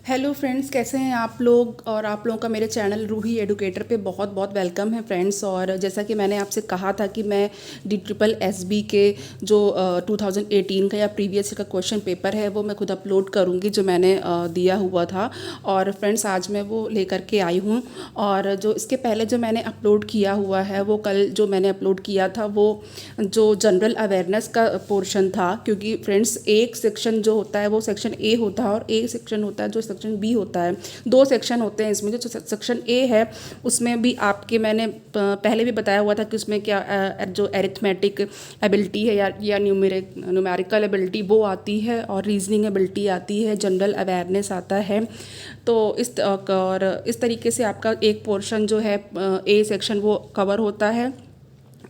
Hello friends, कैसे हैं आप लोग। और आप लोगों का मेरे चैनल रूही एडुकेटर पे बहुत बहुत वेलकम है फ्रेंड्स। और जैसा कि मैंने आपसे कहा था कि मैं DSSB के जो 2018 का या प्रीवियस का क्वेश्चन पेपर है वो मैं खुद अपलोड करूंगी, जो मैंने दिया हुआ था। और फ्रेंड्स आज मैं वो लेकर के आई हूँ। और जो इसके पहले जो मैंने अपलोड किया हुआ है वो कल जो मैंने अपलोड किया था वो जो जनरल अवेयरनेस का पोर्शन था, क्योंकि फ्रेंड्स एक सेक्शन जो होता है वो सेक्शन ए होता है और एक सेक्शन होता है जो सेक्शन बी होता है। दो सेक्शन होते हैं इसमें। जो सेक्शन ए है उसमें भी आपके मैंने पहले भी बताया हुआ था कि उसमें क्या जो एरिथमेटिक एबिलिटी है या न्यूमेरिकल एबिलिटी वो आती है, और रीजनिंग एबिलिटी आती है, जनरल अवेयरनेस आता है। तो इस तरीके से आपका एक पोर्शन जो है ए सेक्शन वो कवर होता है।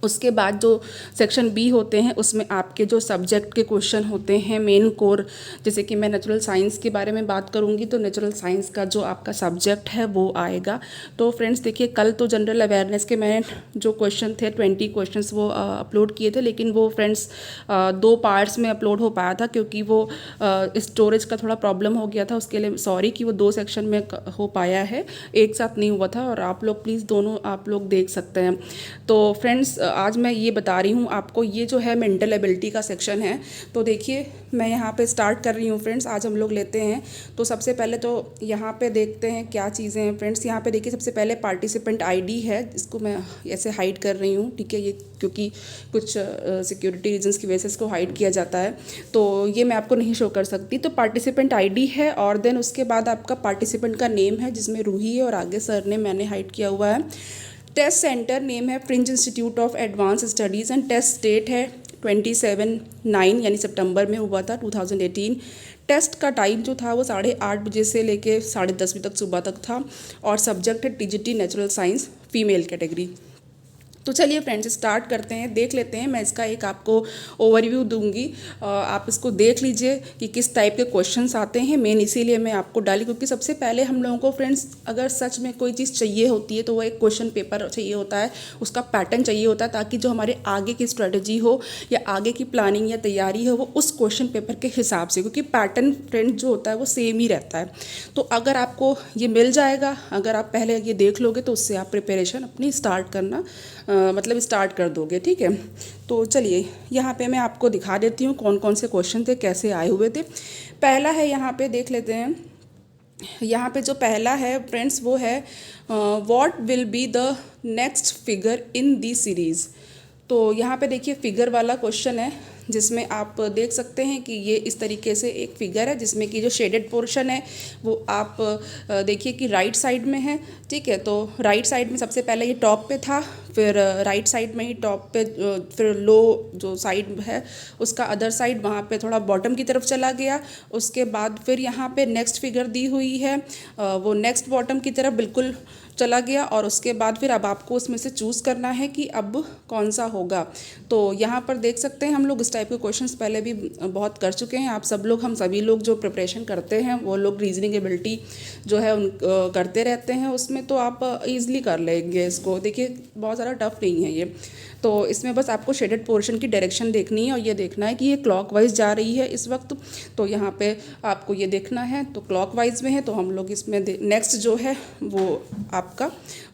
उसके बाद जो सेक्शन बी होते हैं उसमें आपके जो सब्जेक्ट के क्वेश्चन होते हैं मेन कोर, जैसे कि मैं नेचुरल साइंस के बारे में बात करूंगी तो नेचुरल साइंस का जो आपका सब्जेक्ट है वो आएगा। तो फ्रेंड्स देखिए, कल तो जनरल अवेयरनेस के मैंने जो क्वेश्चन थे 20 क्वेश्चंस वो अपलोड किए थे, लेकिन वो फ्रेंड्स दो पार्ट्स में अपलोड हो पाया था क्योंकि वो स्टोरेज का थोड़ा प्रॉब्लम हो गया था। उसके लिए सॉरी कि वो दो सेक्शन में हो पाया है, एक साथ नहीं हुआ था। और आप लोग प्लीज़ दोनों आप लोग देख सकते हैं। तो फ्रेंड्स आज मैं ये बता रही हूँ आपको, ये जो है मेंटल एबिलिटी का सेक्शन है। तो देखिए मैं यहाँ पे स्टार्ट कर रही हूँ फ्रेंड्स। आज हम लोग लेते हैं तो सबसे पहले तो यहाँ पे देखते हैं क्या चीज़ें हैं फ्रेंड्स। यहाँ पे देखिए सबसे पहले पार्टिसिपेंट आईडी है, इसको मैं ऐसे हाइड कर रही हूँ, ठीक है। ये क्योंकि कुछ सिक्योरिटी रीजंस की वजह से इसको हाइड किया जाता है, तो ये मैं आपको नहीं शो कर सकती। तो पार्टिसिपेंट आईडी है और देन उसके बाद आपका पार्टिसिपेंट का नेम है जिसमें रूही है और आगे सर ने मैंने हाइड किया हुआ है। टेस्ट सेंटर नेम है fringe institute of advance studies and test date है 27/9 यानी सितंबर में हुआ था 2018। टेस्ट का टाइम जो था वो 8:30 बजे से लेके 10:30 बजे तक सुबह तक था। और सब्जेक्ट है TGT natural science female category. तो चलिए फ्रेंड्स स्टार्ट करते हैं, देख लेते हैं। मैं इसका एक आपको ओवरव्यू दूंगी, आप इसको देख लीजिए कि किस टाइप के क्वेश्चंस आते हैं। मेन इसीलिए मैं आपको डाली क्योंकि सबसे पहले हम लोगों को फ्रेंड्स अगर सच में कोई चीज़ चाहिए होती है तो वो एक क्वेश्चन पेपर चाहिए होता है, उसका पैटर्न चाहिए होता है, ताकि जो हमारे आगे की स्ट्रेटजी हो या आगे की प्लानिंग या तैयारी हो वो उस क्वेश्चन पेपर के हिसाब से, क्योंकि पैटर्न फ्रेंड जो होता है वो सेम ही रहता है। तो अगर आपको ये मिल जाएगा, अगर आप पहले ये देख लोगे तो उससे आप प्रिपरेशन अपनी स्टार्ट करना मतलब स्टार्ट कर दोगे, ठीक है। तो चलिए यहाँ पे मैं आपको दिखा देती हूँ कौन कौन से क्वेश्चन थे, कैसे आए हुए थे। पहला है, यहाँ पे देख लेते हैं। यहाँ पे जो पहला है फ्रेंड्स वो है what will be the next figure in the series. तो यहाँ पे देखिए फिगर वाला क्वेश्चन है जिसमें आप देख सकते हैं कि ये इस तरीके से एक फिगर है जिसमें कि जो शेडेड पोर्शन है वो आप देखिए कि राइट साइड में है, ठीक है। तो राइट साइड में सबसे पहले ये टॉप पे था, फिर राइट साइड में ही टॉप पे, फिर लो जो साइड है उसका अदर साइड वहाँ पे थोड़ा बॉटम की तरफ चला गया। उसके बाद फिर यहाँ पे नेक्स्ट फिगर दी हुई है, वो नेक्स्ट बॉटम की तरफ बिल्कुल चला गया। और उसके बाद फिर अब आपको उसमें से चूज़ करना है कि अब कौन सा होगा। तो यहाँ पर देख सकते हैं हम लोग इस टाइप के क्वेश्चंस पहले भी बहुत कर चुके हैं। आप सब लोग, हम सभी लोग जो प्रिपरेशन करते हैं वो लोग रीजनिंग एबिलिटी जो है उन करते रहते हैं उसमें, तो आप ईज़िली कर लेंगे इसको। देखिए बहुत ज़्यादा टफ नहीं है ये। तो इसमें बस आपको शेडेड पोर्शन की डायरेक्शन देखनी है और ये देखना है कि ये क्लॉकवाइज जा रही है इस वक्त। तो यहाँ पे आपको ये देखना है, तो क्लॉकवाइज में है तो हम लोग इसमें नेक्स्ट जो है वो आपका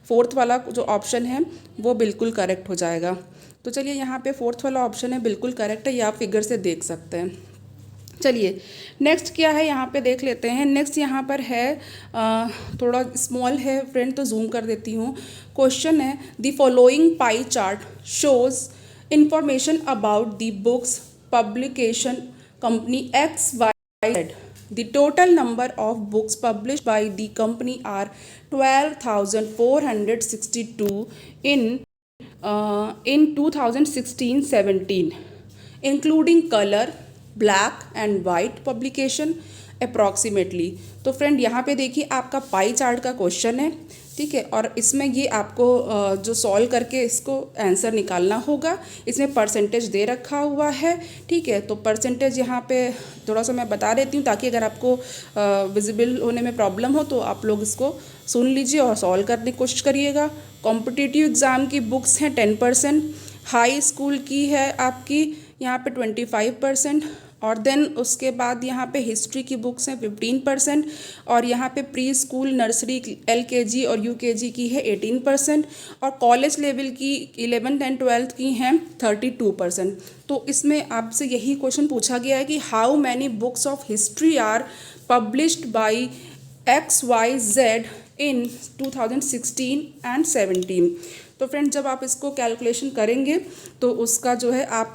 फोर्थ वाला जो ऑप्शन है वो बिल्कुल करेक्ट हो जाएगा। तो चलिए यहाँ पे फोर्थ वाला ऑप्शन है बिल्कुल करेक्ट है, ये आप फिगर से देख सकते हैं। चलिए नेक्स्ट क्या है यहाँ पे देख लेते हैं। नेक्स्ट यहाँ पर है थोड़ा स्मॉल है फ्रेंड तो जूम कर देती हूँ। क्वेश्चन है the following pie chart shows information about the books publication company XYZ. The total number of books published by the company are 12,462 in 2016-17, including color, black and white publication approximately. तो friend यहाँ पे देखिए आपका pie chart का question है, ठीक है। और इसमें ये आपको जो सॉल्व करके इसको आंसर निकालना होगा। इसमें परसेंटेज दे रखा हुआ है, ठीक है। तो परसेंटेज यहाँ पे थोड़ा सा मैं बता देती हूँ ताकि अगर आपको विजिबल होने में प्रॉब्लम हो तो आप लोग इसको सुन लीजिए और सॉल्व करने की कोशिश करिएगा। कॉम्पिटिटिव एग्ज़ाम की बुक्स हैं 10%, हाई स्कूल की है आपकी यहाँ पे 25%, और देन उसके बाद यहाँ पे हिस्ट्री की बुक्स हैं 15%, और यहाँ पे प्री स्कूल नर्सरी LKG और UKG की है 18%, और कॉलेज लेवल की 11th एंड 12th की हैं 32%। तो इसमें आपसे यही क्वेश्चन पूछा गया है कि how many books of history are published by XYZ in 2016 and 17। तो फ्रेंड्स जब आप इसको कैलकुलेशन करेंगे तो उसका जो है आप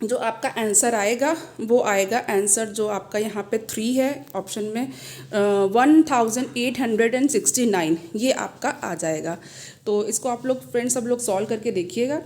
जो आपका आंसर आएगा वो आएगा आंसर जो आपका यहाँ पे 3 है ऑप्शन में 1869 ये आपका आ जाएगा। तो इसको आप लोग फ्रेंड्स सब लोग सॉल्व करके देखिएगा।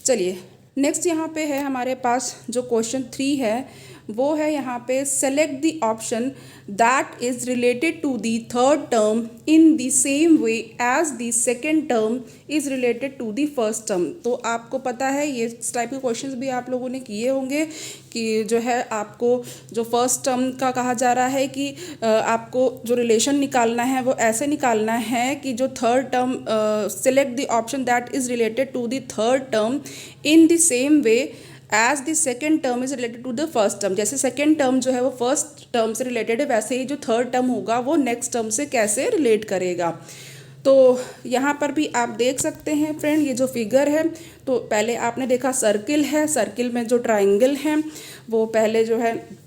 चलिए नेक्स्ट यहाँ पे है हमारे पास जो क्वेश्चन 3 है वो है यहाँ पे select the option that is related to the third term in the same way as the second term is related to the first term. तो आपको पता है ये इस टाइप के क्वेश्चंस भी आप लोगों ने किए होंगे कि जो है आपको जो फर्स्ट टर्म का कहा जा रहा है कि आपको जो रिलेशन निकालना है वो ऐसे निकालना है कि जो third term select the option that is related to the third term in the same way as the second term is related to the first term. जैसे सेकेंड टर्म जो है वो फर्स्ट टर्म से रिलेटेड है, वैसे ही जो third term होगा वो नेक्स्ट टर्म से कैसे रिलेट करेगा। तो यहाँ पर भी आप देख सकते हैं फ्रेंड, ये जो फिगर है तो पहले आपने देखा सर्किल है, सर्किल में जो ट्राइंगल है वो पहले जो है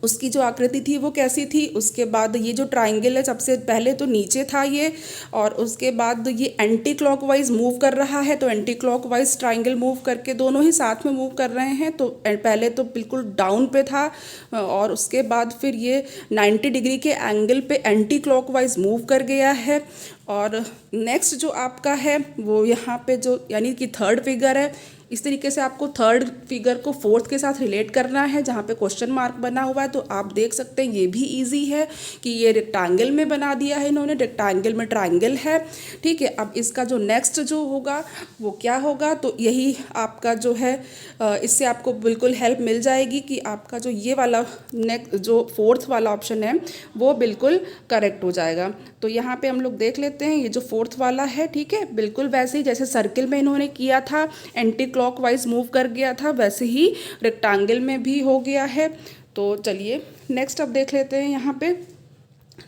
उसकी जो आकृति थी वो कैसी थी, उसके बाद ये जो ट्राइंगल है सबसे पहले तो नीचे था ये, और उसके बाद ये एंटी क्लॉकवाइज मूव कर रहा है। तो एंटी क्लॉकवाइज ट्राइंगल मूव करके दोनों ही साथ में मूव कर रहे हैं। तो पहले तो बिल्कुल डाउन पे था और उसके बाद फिर ये 90 डिग्री के एंगल पे एंटी क्लॉकवाइज मूव कर गया है। और नेक्स्ट जो आपका है वो यहाँ पे जो यानी कि थर्ड फिगर है, इस तरीके से आपको थर्ड फिगर को फोर्थ के साथ रिलेट करना है जहाँ पे क्वेश्चन मार्क बना हुआ है। तो आप देख सकते हैं ये भी इजी है कि ये रेक्टेंगल में बना दिया है इन्होंने, रेक्टेंगल में ट्राइंगल है, ठीक है। अब इसका जो नेक्स्ट जो होगा वो क्या होगा, तो यही आपका जो है इससे आपको बिल्कुल हेल्प मिल जाएगी कि आपका जो ये वाला नेक्स्ट जो फोर्थ वाला ऑप्शन है वो बिल्कुल करेक्ट हो जाएगा। तो यहाँ पे हम लोग देख लेते हैं ये जो फोर्थ वाला है, ठीक है, बिल्कुल वैसे ही जैसे सर्किल में इन्होंने किया था एंटी क्लॉकवाइज मूव कर गया था वैसे ही रेक्टेंगल में भी हो गया है। तो चलिए नेक्स्ट अब देख लेते हैं यहाँ पे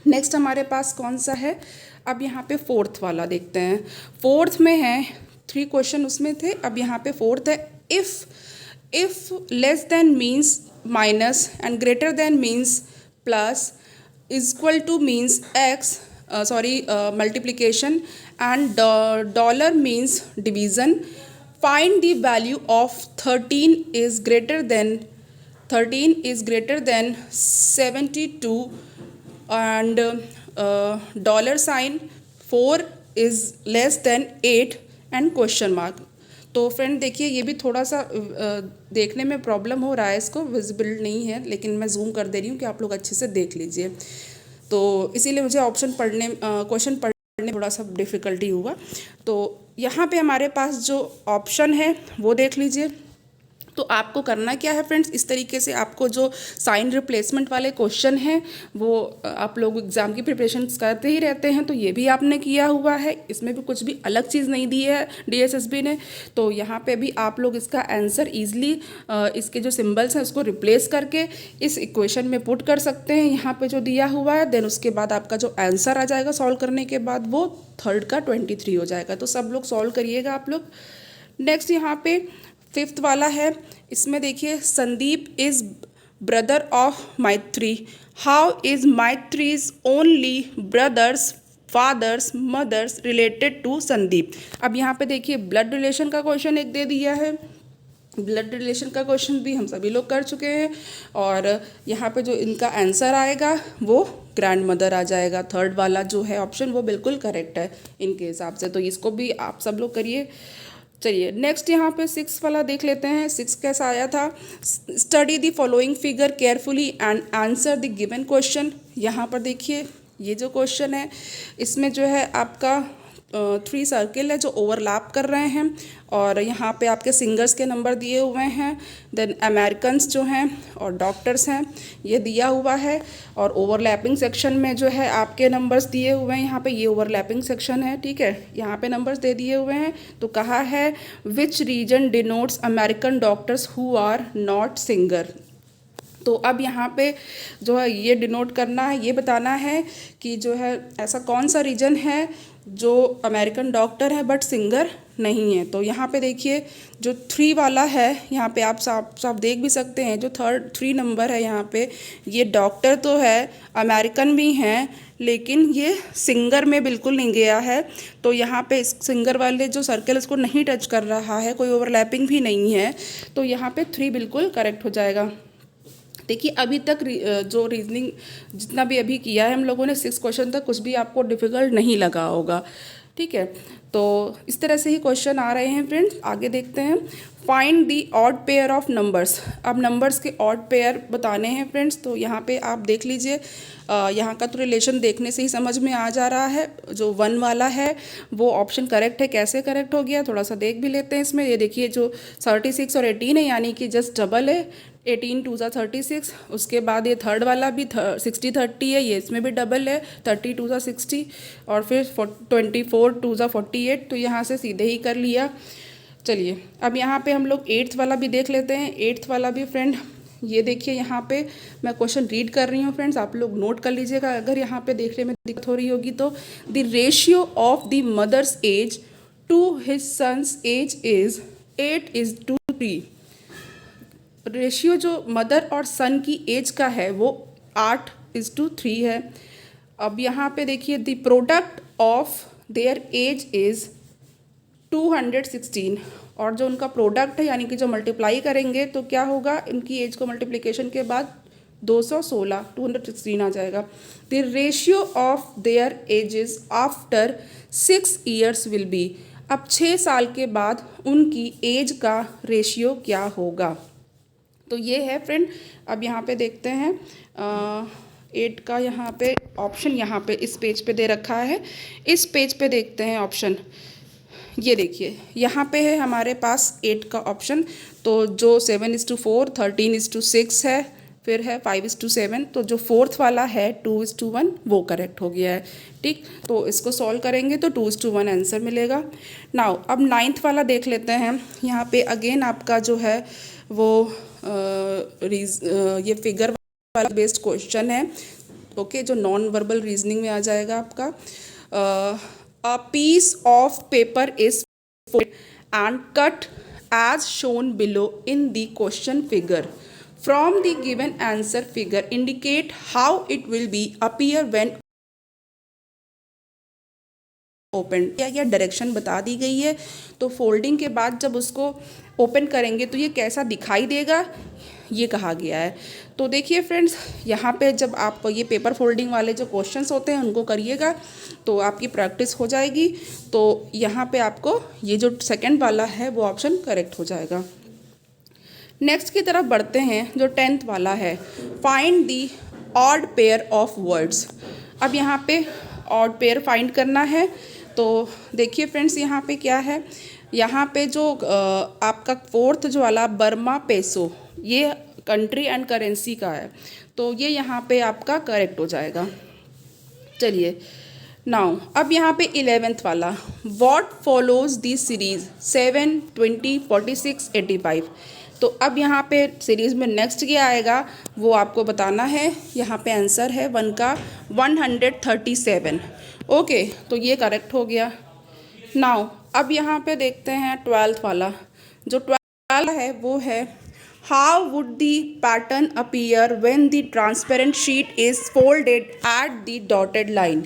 नेक्स्ट हमारे पास कौन सा है। अब यहाँ पे फोर्थ वाला देखते हैं। फोर्थ में है 3 क्वेश्चन उसमें थे, अब यहाँ पे फोर्थ है if less than means minus and greater than means plus equal two means x multiplication and dollar means division, find the value of 13 is greater than 72 and dollar sign 4 is less than 8 and question mark। तो friend देखिए ये भी थोड़ा सा देखने में problem हो रहा है, इसको विजिबल नहीं है लेकिन मैं जूम कर दे रही हूँ कि आप लोग अच्छे से देख लीजिए। तो इसीलिए मुझे क्वेश्चन पढ़ने थोड़ा सा डिफ़िकल्टी हुआ। तो यहाँ पे हमारे पास जो ऑप्शन है वो देख लीजिए। तो आपको करना क्या है फ्रेंड्स, इस तरीके से आपको जो साइन रिप्लेसमेंट वाले क्वेश्चन हैं वो आप लोग एग्ज़ाम की प्रिपरेशन करते ही रहते हैं, तो ये भी आपने किया हुआ है, इसमें भी कुछ भी अलग चीज़ नहीं दी है DSSB ने। तो यहाँ पे भी आप लोग इसका आंसर ईजिली इसके जो सिंबल्स हैं उसको रिप्लेस करके इस इक्वेशन में पुट कर सकते हैं यहाँ पे जो दिया हुआ है। देन उसके बाद आपका जो आंसर आ जाएगा सॉल्व करने के बाद वो थर्ड का 23 हो जाएगा। तो सब लोग सॉल्व करिएगा आप लोग। नेक्स्ट यहाँ पे फिफ्थ वाला है, इसमें देखिए Sandeep is brother of Maitri, how is Maitri's only brothers fathers mothers related to Sandeep. अब यहाँ पे देखिए ब्लड रिलेशन का क्वेश्चन एक दे दिया है, ब्लड रिलेशन का क्वेश्चन भी हम सभी लोग कर चुके हैं, और यहाँ पे जो इनका आंसर आएगा वो ग्रैंड मदर आ जाएगा। थर्ड वाला जो है ऑप्शन वो बिल्कुल करेक्ट है इनके हिसाब से, तो इसको भी आप सब लोग करिए। चलिए नेक्स्ट यहाँ पे 6 वाला देख लेते हैं। 6 कैसा आया था, study the following figure carefully and answer the given question. यहाँ पर देखिए ये जो क्वेश्चन है इसमें जो है आपका 3 सर्किल है जो ओवरलैप कर रहे हैं, और यहाँ पे आपके सिंगर्स के नंबर दिए हुए हैं, देन अमेरिकन्स जो हैं और डॉक्टर्स हैं ये दिया हुआ है, और ओवरलैपिंग सेक्शन में जो है आपके नंबर्स दिए हुए हैं। यहाँ पे ये ओवरलैपिंग सेक्शन है, ठीक है, यहाँ पे नंबर्स दे दिए हुए हैं। तो कहा है which region denotes American doctors who are not singer. तो अब यहाँ पे जो है ये डिनोट करना है, ये बताना है कि जो है ऐसा कौन सा रीजन है जो अमेरिकन डॉक्टर है बट सिंगर नहीं है। तो यहाँ पे देखिए जो 3 वाला है, यहाँ पे आप साफ देख भी सकते हैं, जो 3 नंबर है यहाँ पे, ये डॉक्टर तो है, अमेरिकन भी हैं, लेकिन ये सिंगर में बिल्कुल नहीं गया है। तो यहाँ पे इस सिंगर वाले जो सर्कल इसको नहीं टच कर रहा है, कोई ओवरलैपिंग भी नहीं है, तो यहाँ पे 3 बिल्कुल करेक्ट हो जाएगा। देखिए अभी तक जो रीजनिंग जितना भी अभी किया है हम लोगों ने 6 क्वेश्चन तक, कुछ भी आपको डिफ़िकल्ट नहीं लगा होगा, ठीक है। तो इस तरह से ही क्वेश्चन आ रहे हैं फ्रेंड्स। आगे देखते हैं। Find the odd pair of numbers. अब नंबर्स के ऑड पेयर बताने हैं फ्रेंड्स। तो यहाँ पे आप देख लीजिए, यहाँ का तो रिलेशन देखने से ही समझ में आ जा रहा है। जो 1 वाला है वो ऑप्शन करेक्ट है। कैसे करेक्ट हो गया थोड़ा सा देख भी लेते हैं इसमें। ये देखिए जो 36 और 18 है, यानी कि जस्ट डबल है, 18 2 ज़ा 36। उसके बाद ये थर्ड वाला भी 60 30 है, ये इसमें भी डबल है, 30 2 ज़ा 60, और फिर 24 2 ज़ा 48। तो यहाँ से सीधे ही कर लिया। चलिए अब यहाँ पे हम लोग 8th वाला भी देख लेते हैं। 8th वाला भी फ्रेंड ये देखिए, यहाँ पे मैं क्वेश्चन रीड कर रही हूँ फ्रेंड्स, आप लोग नोट कर लीजिएगा अगर यहाँ पे देखने में दिक्कत हो रही होगी तो। The ratio of the mother's age to his son's age is 8:3। Ratio जो मदर और सन की एज का है वो 8:3 है। अब यहाँ पे देखिए the product of their age is 216, और जो उनका प्रोडक्ट है यानी कि जो मल्टीप्लाई करेंगे तो क्या होगा, इनकी एज को मल्टीप्लिकेशन के बाद 216 216 आ जाएगा। The ratio of their edges after 6 years will be. अब 6 साल के बाद उनकी एज का रेशियो क्या होगा। तो ये है फ्रेंड। अब यहाँ पे देखते हैं 8 का यहाँ पे ऑप्शन, यहाँ पे इस पेज पे दे रखा है। इस पेज पे देखते हैं ऑप्शन। ये देखिए यहाँ पे है हमारे पास 8 का ऑप्शन। तो जो 7:4 13:6 है, फिर है 5:7। तो जो 4th वाला है 2:1 वो करेक्ट हो गया है, ठीक। तो इसको सॉल्व करेंगे तो 2:1 आंसर मिलेगा। नाउ अब 9th वाला देख लेते हैं। यहाँ पे अगेन आपका जो है वो ये फिगर वाला बेस्ड क्वेश्चन है, ओके, जो नॉन वर्बल रीजनिंग में आ जाएगा आपका। A piece of paper is folded and cut as shown below in the question figure. From the given answer figure, indicate how it will be appear when open. या direction बता दी गई है। तो folding के बाद जब उसको ओपन करेंगे तो ये कैसा दिखाई देगा, ये कहा गया है। तो देखिए फ्रेंड्स, यहाँ पे जब आप ये पेपर फोल्डिंग वाले जो क्वेश्चंस होते हैं उनको करिएगा तो आपकी प्रैक्टिस हो जाएगी। तो यहाँ पे आपको ये जो सेकंड वाला है वो ऑप्शन करेक्ट हो जाएगा। नेक्स्ट की तरफ बढ़ते हैं, जो 10th वाला है। Find the odd pair of words. अब यहाँ पे ऑड पेयर फाइंड करना है। तो देखिए फ्रेंड्स, यहाँ पे क्या है, यहाँ पे जो आपका 4th जो वाला बर्मा पेसो, ये कंट्री एंड करेंसी का है। तो ये यहाँ पे आपका करेक्ट हो जाएगा। चलिए नाउ अब यहाँ पे 11th वाला, व्हाट फॉलोज दी सीरीज 7 20 46 85। तो अब यहाँ पे सीरीज़ में नेक्स्ट क्या आएगा वो आपको बताना है। यहाँ पे आंसर है 1 का 137, ओके। तो ये करेक्ट हो गया। नाउ अब यहाँ पे देखते हैं 12th वाला। जो 12 है वो है, how would the pattern appear when the transparent sheet is folded at the dotted line.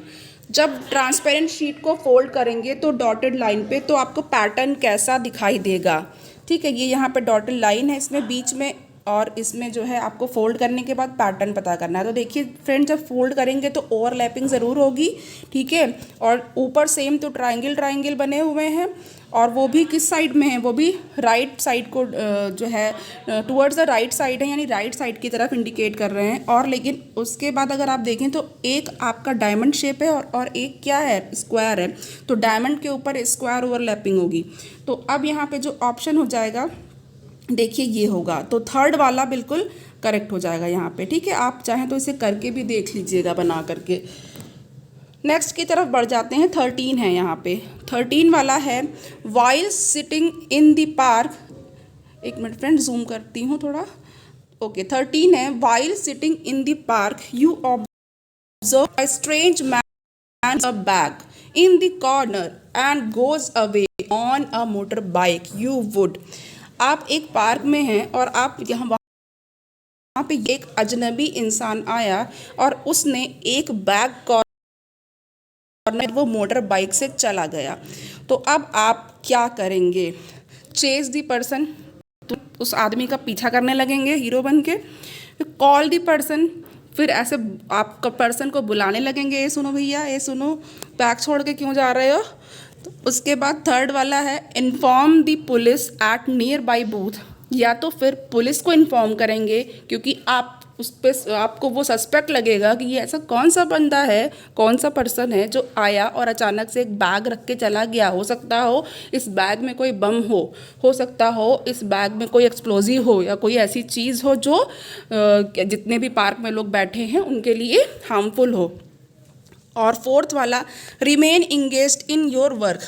जब ट्रांसपेरेंट शीट को फोल्ड करेंगे तो डॉटेड लाइन पे तो आपको पैटर्न कैसा दिखाई देगा, ठीक है। ये यहाँ पे डॉटेड लाइन है इसमें बीच में, और इसमें जो है आपको फोल्ड करने के बाद पैटर्न पता करना है। तो देखिए फ्रेंड, जब फोल्ड करेंगे तो ओवरलैपिंग ज़रूर होगी, ठीक है। और ऊपर सेम तो ट्रायंगल बने हुए हैं, और वो भी किस साइड में है, वो भी राइट साइड को जो है टुवर्ड्स द राइट साइड है, यानी राइट साइड की तरफ इंडिकेट कर रहे हैं। और लेकिन उसके बाद अगर आप देखें तो एक आपका डायमंड शेप है और एक क्या है, स्क्वायर है। तो डायमंड के ऊपर स्क्वायर ओवरलैपिंग होगी। तो अब यहाँ पे जो ऑप्शन हो जाएगा देखिए ये होगा। तो 3rd वाला बिल्कुल करेक्ट हो जाएगा यहाँ पे, ठीक है। आप चाहें तो इसे करके भी देख लीजिएगा बना करके। नेक्स्ट की तरफ बढ़ जाते हैं। 13 है यहाँ पे। 13 वाला है, while sitting in the park. एक मिनट फ्रेंड, जूम करती हूँ थोड़ा। ओके 13 है, while sitting in the park you observe a strange man a bag in the corner and goes away on a motor bike you would. आप एक park में हैं और आप वहाँ पे एक अजनबी इंसान आया और उसने एक बैग कॉर्नर वो मोटर बाइक से चला गया, तो अब आप क्या करेंगे? चेज द पर्सन, उस आदमी का पीछा करने लगेंगे हीरो बन के। कॉल द पर्सन, फिर ऐसे आप पर्सन को बुलाने लगेंगे, ये सुनो भैया, ये सुनो, बैग छोड़ के क्यों जा रहे हो? तो उसके बाद थर्ड वाला है inform the police at nearby booth, या तो फिर पुलिस को इन्फॉर्म करेंगे क्योंकि आप उस पर आपको वो सस्पेक्ट लगेगा कि ये ऐसा कौन सा बंदा है, कौन सा पर्सन है जो आया और अचानक से एक बैग रख के चला गया। हो सकता हो इस बैग में कोई बम हो सकता हो इस बैग में कोई एक्सप्लोजिव हो या कोई ऐसी चीज़ हो जो जितने भी पार्क में लोग बैठे हैं उनके लिए हार्मफुल हो। और फोर्थ वाला remain engaged in your work,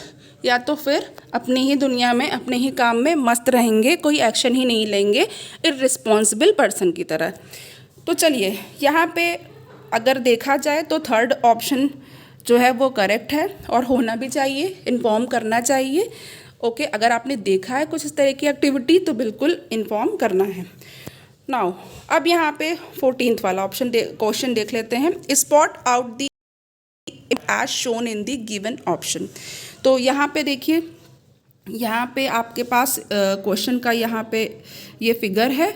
या तो फिर अपनी ही दुनिया में अपने ही काम में मस्त रहेंगे, कोई एक्शन ही नहीं लेंगे इररिस्पॉन्सिबल पर्सन की तरह। तो चलिए यहाँ पे अगर देखा जाए तो थर्ड ऑप्शन जो है वो करेक्ट है और होना भी चाहिए, इन्फॉर्म करना चाहिए। ओके, अगर आपने देखा है कुछ इस तरह की एक्टिविटी तो बिल्कुल इन्फॉर्म करना है। नाउ अब यहाँ पे 14th वाला ऑप्शन क्वेश्चन देख लेते हैं, spot out the age shown in the given option. तो यहाँ पे देखिए, यहाँ पे आपके पास क्वेश्चन का यहाँ पे ये फिगर है।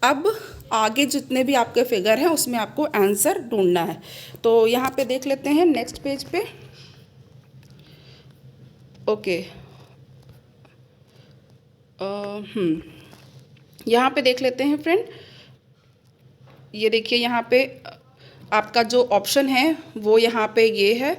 अब आगे जितने भी आपके फिगर हैं उसमें आपको आंसर ढूंढना है। तो यहाँ पे देख लेते हैं नेक्स्ट पेज पे। ओके, यहाँ पे देख लेते हैं फ्रेंड। ये देखिए यहाँ पे आपका जो ऑप्शन है वो यहाँ पे ये है,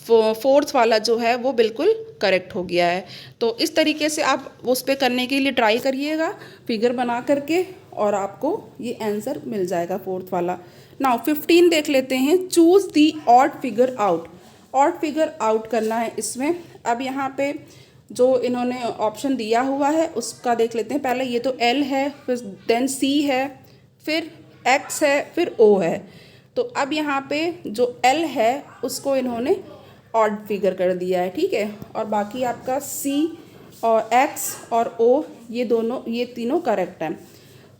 फोर्थ वाला जो है वो बिल्कुल करेक्ट हो गया है। तो इस तरीके से आप उस पर करने के लिए ट्राई करिएगा फिगर बना करके और आपको ये आंसर मिल जाएगा फोर्थ वाला। नाउ 15 देख लेते हैं, choose the odd figure out. Odd figure out करना है इसमें। अब यहाँ पे जो इन्होंने ऑप्शन दिया हुआ है उसका देख लेते हैं। पहले ये तो L है, फिर देन C है, फिर X है, फिर O है। तो अब यहाँ पे जो L है उसको इन्होंने ऑड फिगर कर दिया है, ठीक है, और बाकी आपका C और X और O ये तीनों करेक्ट हैं।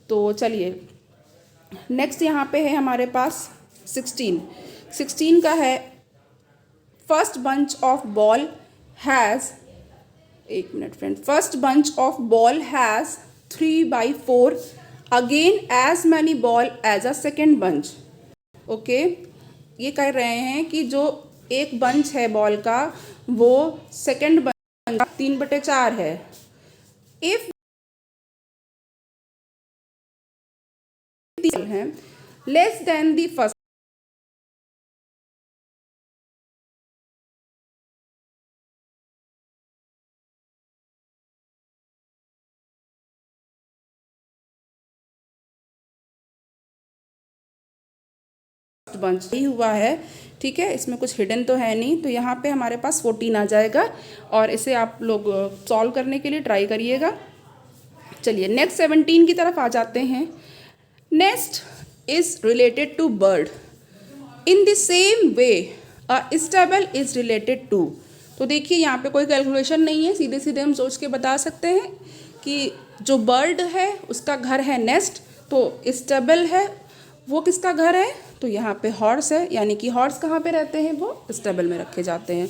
तो चलिए नेक्स्ट यहाँ पे है हमारे पास 16 का है, first bunch of ball has, एक minute friend, first bunch of ball has 3/4 again as many ball as a second bunch. Okay, ये कह रहे हैं कि जो एक बंच है बॉल का वो सेकेंड बंच 3/4 है। इफ है less than the first bunch ही हुआ है, ठीक है, इसमें कुछ हिडन तो है नहीं। तो यहाँ पे हमारे पास 14 आ जाएगा और इसे आप लोग सॉल्व करने के लिए ट्राई करिएगा। चलिए नेक्स्ट 17 की तरफ आ जाते हैं। Next is related to bird in the same way a stable is related to. तो देखिए यहाँ पे कोई कैलकुलेशन नहीं है, सीधे सीधे हम सोच के बता सकते हैं कि जो बर्ड है उसका घर है नेस्ट, तो स्टेबल है वो किसका घर है? तो यहाँ पे हॉर्स है, यानी कि हॉर्स कहाँ पे रहते हैं? वो स्टेबल में रखे जाते हैं।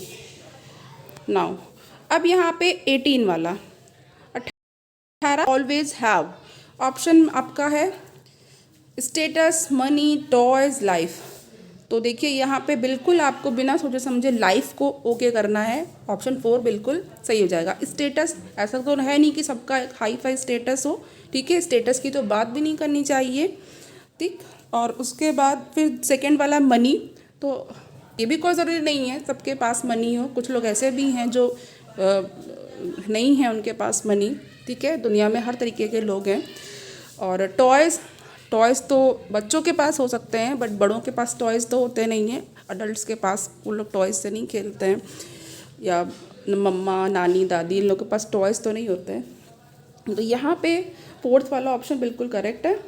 नाउ अब यहाँ पे 18 वाला 18 ऑलवेज हैव, ऑप्शन आपका है स्टेटस, मनी, टॉयज, लाइफ। तो देखिए यहाँ पे बिल्कुल आपको बिना सोचे समझे लाइफ को ओके करना है, ऑप्शन 4 बिल्कुल सही हो जाएगा। स्टेटस ऐसा तो है नहीं कि सबका एक हाई फाई स्टेटस हो, ठीक है, स्टेटस की तो बात भी नहीं करनी चाहिए, ठीक। और उसके बाद फिर सेकंड वाला मनी, तो ये भी कोई ज़रूरी नहीं है सबके पास मनी हो, कुछ लोग ऐसे भी हैं जो नहीं है उनके पास मनी, ठीक है, दुनिया में हर तरीके के लोग हैं। और टॉयज़ तो बच्चों के पास हो सकते हैं बट बड़ों के पास टॉयज़ तो होते नहीं हैं, अडल्ट्स के पास वो लोग टॉयज़ से नहीं खेलते हैं, या मम्मा, नानी, दादी, इन लोगों के पास टॉयज़ तो नहीं होते हैं। तो यहाँ पे फोर्थ वाला ऑप्शन बिल्कुल करेक्ट है।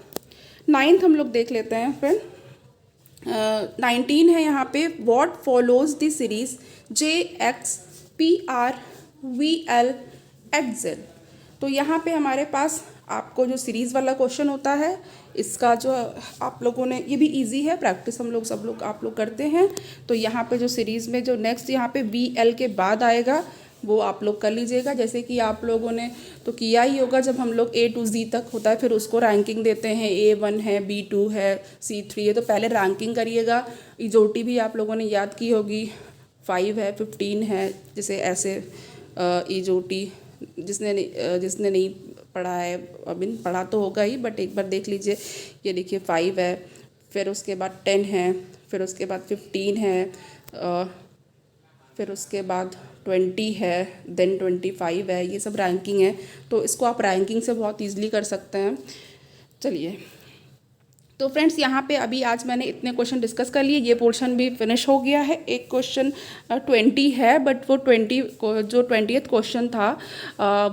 9th हम लोग देख लेते हैं फ्रेंड। 19 है यहाँ पे, what follows the series JXPRVLXZ। तो यहाँ पे हमारे पास आपको जो सीरीज़ वाला क्वेश्चन होता है, इसका जो आप लोगों ने, ये भी इजी है, प्रैक्टिस हम लोग सब लोग आप लोग करते हैं। तो यहाँ पे जो सीरीज़ में जो नेक्स्ट यहाँ पे VL के बाद आएगा वो आप लोग कर लीजिएगा। जैसे कि आप लोगों ने तो किया ही होगा, जब हम लोग A to Z तक होता है फिर उसको रैंकिंग देते हैं, A1 है, B2 है, C3 है, तो पहले रैंकिंग करिएगा। इजोटी भी आप लोगों ने याद की होगी, 5 है, 15 है, जैसे ऐसे इजोटी जिसने नहीं पढ़ा है, अभी पढ़ा तो होगा ही, बट एक बार देख लीजिए। ये देखिए 5 है, फिर उसके बाद 10 है, फिर उसके बाद 15 है, फिर उसके बाद 20 है, देन 25 है। ये सब रैंकिंग है, तो इसको आप रैंकिंग से बहुत ईजिली कर सकते हैं। चलिए, तो फ्रेंड्स यहाँ पे अभी आज मैंने इतने क्वेश्चन डिस्कस कर लिए, ये पोर्शन भी फिनिश हो गया है। एक क्वेश्चन 20 है, बट वो 20th क्वेश्चन था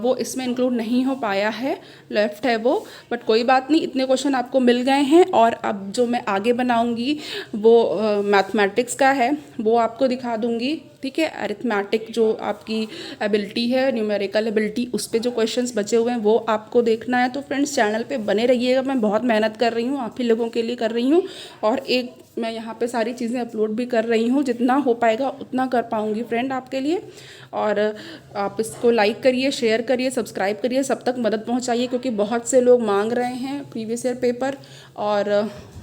वो इसमें इंक्लूड नहीं हो पाया है, लेफ्ट है वो, बट कोई बात नहीं, इतने क्वेश्चन आपको मिल गए हैं। और अब जो मैं आगे बनाऊंगी वो मैथमेटिक्स का है, वो आपको दिखा दूंगी, ठीक है। अरिथमेटिक जो आपकी एबिलिटी है, न्यूमेरिकल एबिलिटी, उस पर जो क्वेश्चंस बचे हुए हैं वो आपको देखना है। तो फ्रेंड्स चैनल पे बने रहिएगा, मैं बहुत मेहनत कर रही हूँ, आप ही लोगों के लिए कर रही हूँ। और एक मैं यहाँ पे सारी चीज़ें अपलोड भी कर रही हूँ, जितना हो पाएगा उतना कर पाऊँगी फ्रेंड आपके लिए। और आप इसको लाइक करिए, शेयर करिए, सब्सक्राइब करिए, सब तक मदद पहुँचाइए, क्योंकि बहुत से लोग मांग रहे हैं प्रीवियस ईयर पेपर।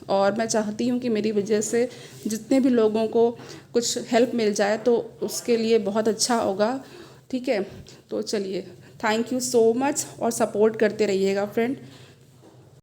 और मैं चाहती हूँ कि मेरी वजह से जितने भी लोगों को कुछ हेल्प मिल जाए तो उसके लिए बहुत अच्छा होगा, ठीक है। तो चलिए, थैंक यू सो मच, और सपोर्ट करते रहिएगा फ्रेंड।